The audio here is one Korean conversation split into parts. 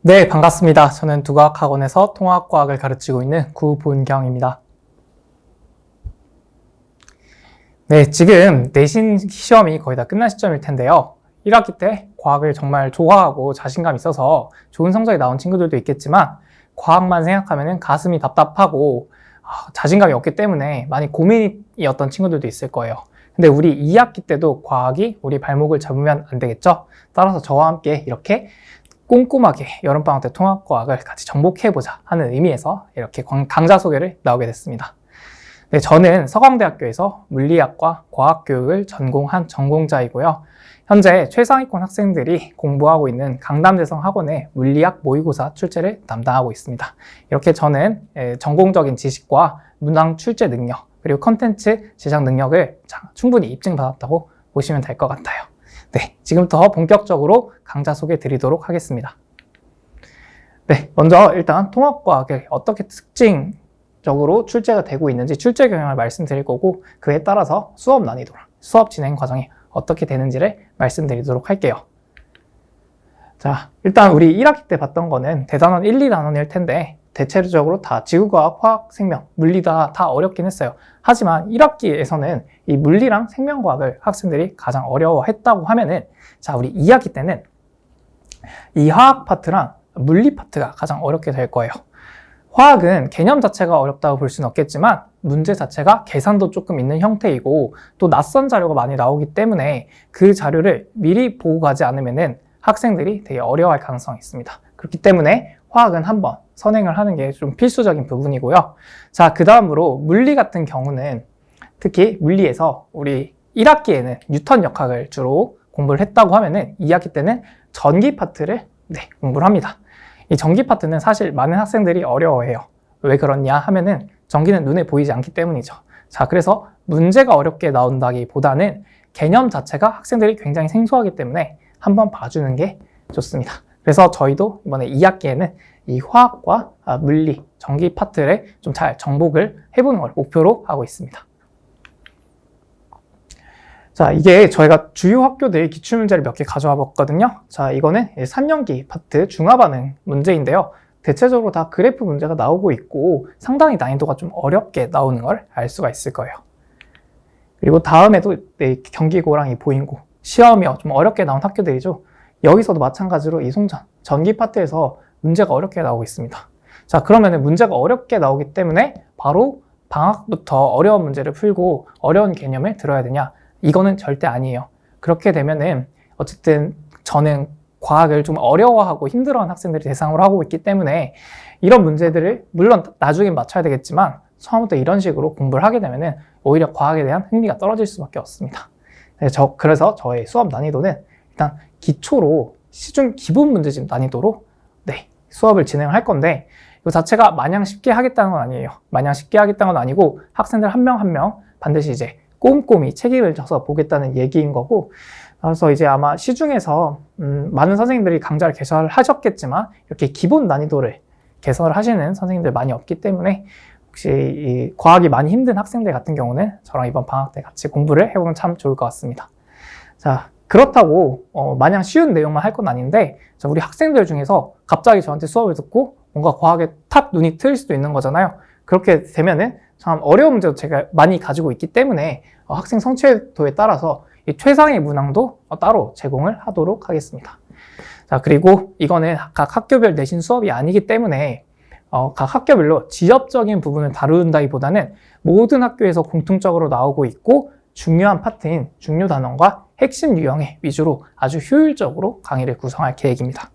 네, 반갑습니다. 저는 두과학학원에서 통합과학을 가르치고 있는 구본경입니다. 네, 지금 내신 시험이 거의 다 끝난 시점일 텐데요. 1학기 때 과학을 정말 좋아하고 자신감 있어서 좋은 성적이 나온 친구들도 있겠지만 과학만 생각하면 가슴이 답답하고 자신감이 없기 때문에 많이 고민이었던 친구들도 있을 거예요. 근데 우리 2학기 때도 과학이 우리 발목을 잡으면 안 되겠죠? 따라서 저와 함께 이렇게 꼼꼼하게 여름방학 때 통합과학을 같이 정복해보자 하는 의미에서 이렇게 강좌 소개를 나오게 됐습니다. 네, 저는 서강대학교에서 물리학과 과학교육을 전공한 전공자이고요. 현재 최상위권 학생들이 공부하고 있는 강남대성 학원의 물리학 모의고사 출제를 담당하고 있습니다. 이렇게 저는 전공적인 지식과 문항 출제 능력, 그리고 컨텐츠 제작 능력을 충분히 입증받았다고 보시면 될 것 같아요. 네, 지금부터 본격적으로 강좌 소개 드리도록 하겠습니다. 네, 먼저 일단 통합과학을 어떻게 특징적으로 출제가 되고 있는지 출제 경향을 말씀드릴 거고, 그에 따라서 수업 난이도랑 수업 진행 과정이 어떻게 되는지를 말씀드리도록 할게요. 자, 일단 우리 1학기 때 봤던 거는 대단원 1, 2단원일 텐데 대체적으로 다 지구과학, 화학, 생명, 물리 다 어렵긴 했어요. 하지만 1학기에서는 이 물리랑 생명과학을 학생들이 가장 어려워했다고 하면은, 자, 우리 2학기 때는 이 화학 파트랑 물리 파트가 가장 어렵게 될 거예요. 화학은 개념 자체가 어렵다고 볼 수는 없겠지만 문제 자체가 계산도 조금 있는 형태이고 또 낯선 자료가 많이 나오기 때문에 그 자료를 미리 보고 가지 않으면은 학생들이 되게 어려워할 가능성이 있습니다. 그렇기 때문에 화학은 한번 선행을 하는 게 좀 필수적인 부분이고요. 자, 그 다음으로 물리 같은 경우는 특히 물리에서 우리 1학기에는 뉴턴 역학을 주로 공부를 했다고 하면은 2학기 때는 전기 파트를 공부를 합니다. 이 전기 파트는 사실 많은 학생들이 어려워해요. 왜 그러냐 하면은 전기는 눈에 보이지 않기 때문이죠. 자, 그래서 문제가 어렵게 나온다기보다는 개념 자체가 학생들이 굉장히 생소하기 때문에 한번 봐주는 게 좋습니다. 그래서 저희도 이번에 2학기에는 이 화학과 물리, 전기 파트를 좀 잘 정복을 해보는 걸 목표로 하고 있습니다. 자, 이게 저희가 주요 학교들 기출문제를 몇 개 가져와 봤거든요. 자, 이거는 3년기 파트 중화반응 문제인데요. 대체적으로 다 그래프 문제가 나오고 있고 상당히 난이도가 좀 어렵게 나오는 걸 알 수가 있을 거예요. 그리고 다음에도 경기고랑 이 보인고 시험이 좀 어렵게 나온 학교들이죠. 여기서도 마찬가지로 이 송전, 전기 파트에서 문제가 어렵게 나오고 있습니다. 자, 그러면 문제가 어렵게 나오기 때문에 바로 방학부터 어려운 문제를 풀고 어려운 개념을 들어야 되냐? 이거는 절대 아니에요. 그렇게 되면은 어쨌든 저는 과학을 좀 어려워하고 힘들어하는 학생들이 대상으로 하고 있기 때문에 이런 문제들을 물론 나중엔 맞춰야 되겠지만 처음부터 이런 식으로 공부를 하게 되면은 오히려 과학에 대한 흥미가 떨어질 수밖에 없습니다. 그래서 저의 수업 난이도는 일단 기초로 시중 기본 문제집 난이도로 수업을 진행할 건데, 이거 자체가 마냥 쉽게 하겠다는 건 아니에요. 마냥 쉽게 하겠다는 건 아니고 학생들 한 명 한 명 반드시 이제 꼼꼼히 책임을 져서 보겠다는 얘기인 거고, 그래서 이제 아마 시중에서 많은 선생님들이 강좌를 개설하셨겠지만 이렇게 기본 난이도를 개설을 하시는 선생님들 많이 없기 때문에 혹시 이 과학이 많이 힘든 학생들 같은 경우는 저랑 이번 방학 때 같이 공부를 해보면 참 좋을 것 같습니다. 자, 그렇다고 마냥 쉬운 내용만 할 건 아닌데, 우리 학생들 중에서 갑자기 저한테 수업을 듣고 뭔가 과학에 탁 눈이 트일 수도 있는 거잖아요. 그렇게 되면은 참 어려운 문제도 제가 많이 가지고 있기 때문에 학생 성취도에 따라서 이 최상의 문항도 따로 제공을 하도록 하겠습니다. 자, 그리고 이거는 각 학교별 내신 수업이 아니기 때문에 각 학교별로 지역적인 부분을 다룬다기보다는 모든 학교에서 공통적으로 나오고 있고 중요한 파트인 중요 단원과 핵심 유형의 위주로 아주 효율적으로 강의를 구성할 계획입니다.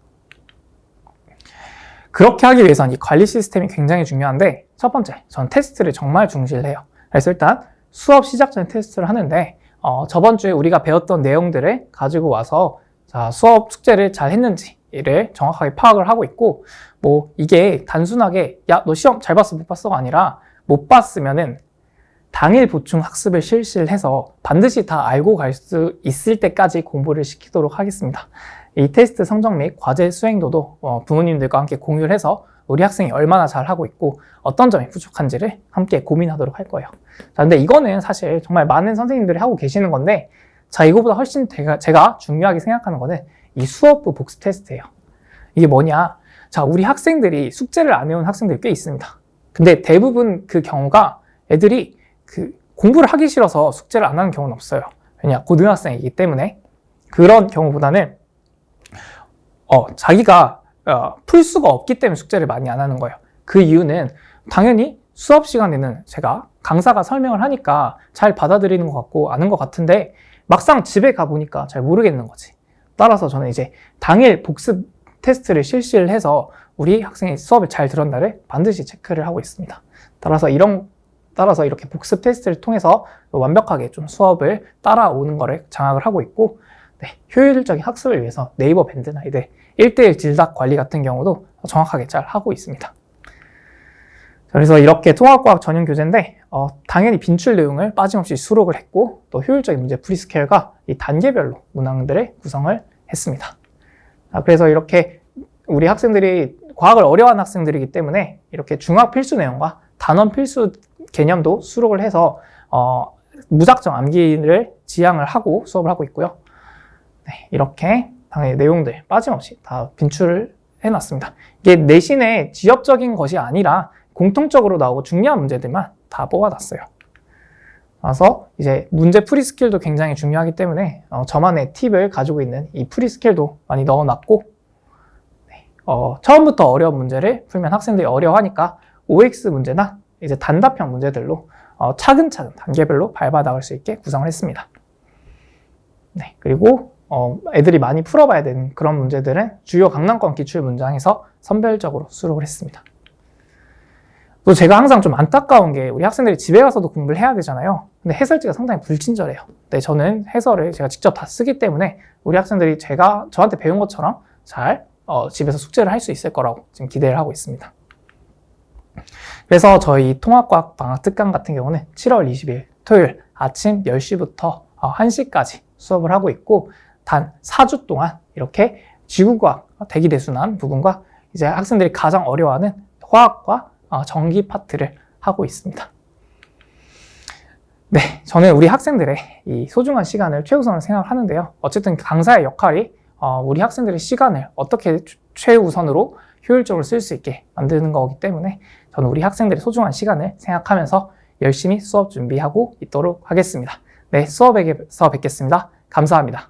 그렇게 하기 위해서는 이 관리 시스템이 굉장히 중요한데, 첫 번째, 전 테스트를 정말 중시를 해요. 그래서 일단 수업 시작 전에 테스트를 하는데 저번 주에 우리가 배웠던 내용들을 가지고 와서 수업 숙제를 잘 했는지를 정확하게 파악을 하고 있고, 뭐 이게 단순하게 야, 너 시험 잘 봤어 못 봤어가 아니라 못 봤으면은 당일 보충 학습을 실시를 해서 반드시 다 알고 갈 수 있을 때까지 공부를 시키도록 하겠습니다. 이 테스트 성적 및 과제 수행도도 부모님들과 함께 공유를 해서 우리 학생이 얼마나 잘하고 있고 어떤 점이 부족한지를 함께 고민하도록 할 거예요. 자, 근데 이거는 사실 정말 많은 선생님들이 하고 계시는 건데, 자, 이거보다 훨씬 제가 중요하게 생각하는 거는 이 수업부 복습 테스트예요. 이게 뭐냐? 자, 우리 학생들이 숙제를 안 해온 학생들이 꽤 있습니다. 근데 대부분 그 경우가 애들이 그 공부를 하기 싫어서 숙제를 안 하는 경우는 없어요. 왜냐, 고등학생이기 때문에. 그런 경우보다는 자기가 풀 수가 없기 때문에 숙제를 많이 안 하는 거예요. 그 이유는 당연히 수업 시간에는 제가 강사가 설명을 하니까 잘 받아들이는 것 같고 아는 것 같은데 막상 집에 가보니까 잘 모르겠는 거지. 따라서 저는 이제 당일 복습 테스트를 실시를 해서 우리 학생이 수업을 잘 들었나를 반드시 체크를 하고 있습니다. 따라서 이렇게 복습 테스트를 통해서 완벽하게 좀 수업을 따라오는 거를 장악을 하고 있고, 네, 효율적인 학습을 위해서 네이버 밴드나 이제 1:1 질답 관리 같은 경우도 정확하게 잘 하고 있습니다. 그래서 이렇게 통합과학 전형 교재인데 당연히 빈출 내용을 빠짐없이 수록을 했고 또 효율적인 문제 풀이 스케일과 이 단계별로 문항들을 구성을 했습니다. 그래서 이렇게 우리 학생들이 과학을 어려워하는 학생들이기 때문에 이렇게 중학 필수 내용과 단원 필수 개념도 수록을 해서 무작정 암기를 지향을 하고 수업을 하고 있고요. 네, 이렇게 당연히 내용들 빠짐없이 다 빈출을 해놨습니다. 이게 내신의 지엽적인 것이 아니라 공통적으로 나오고 중요한 문제들만 다 뽑아놨어요. 그래서 이제 문제 풀이 스킬도 굉장히 중요하기 때문에 저만의 팁을 가지고 있는 이 풀이 스킬도 많이 넣어놨고, 네, 처음부터 어려운 문제를 풀면 학생들이 어려워하니까 OX 문제나 이제 단답형 문제들로 차근차근 단계별로 밟아나갈 수 있게 구성을 했습니다. 네, 그리고 애들이 많이 풀어봐야 되는 그런 문제들은 주요 강남권 기출 문장에서 선별적으로 수록을 했습니다. 또 제가 항상 좀 안타까운 게 우리 학생들이 집에 가서도 공부를 해야 되잖아요. 근데 해설지가 상당히 불친절해요. 근데 저는 해설을 제가 직접 다 쓰기 때문에 우리 학생들이 저한테 배운 것처럼 잘 집에서 숙제를 할 수 있을 거라고 지금 기대를 하고 있습니다. 그래서 저희 통합과학 방학 특강 같은 경우는 7월 20일 토요일 아침 10시부터 1시까지 수업을 하고 있고 단 4주 동안 이렇게 지구과학 대기대순환 부분과 이제 학생들이 가장 어려워하는 화학과 전기 파트를 하고 있습니다. 네, 저는 우리 학생들의 이 소중한 시간을 최우선으로 생각하는데요. 어쨌든 강사의 역할이 우리 학생들의 시간을 어떻게 최우선으로 효율적으로 쓸 수 있게 만드는 거기 때문에 저는 우리 학생들의 소중한 시간을 생각하면서 열심히 수업 준비하고 있도록 하겠습니다. 네, 수업에서 뵙겠습니다. 감사합니다.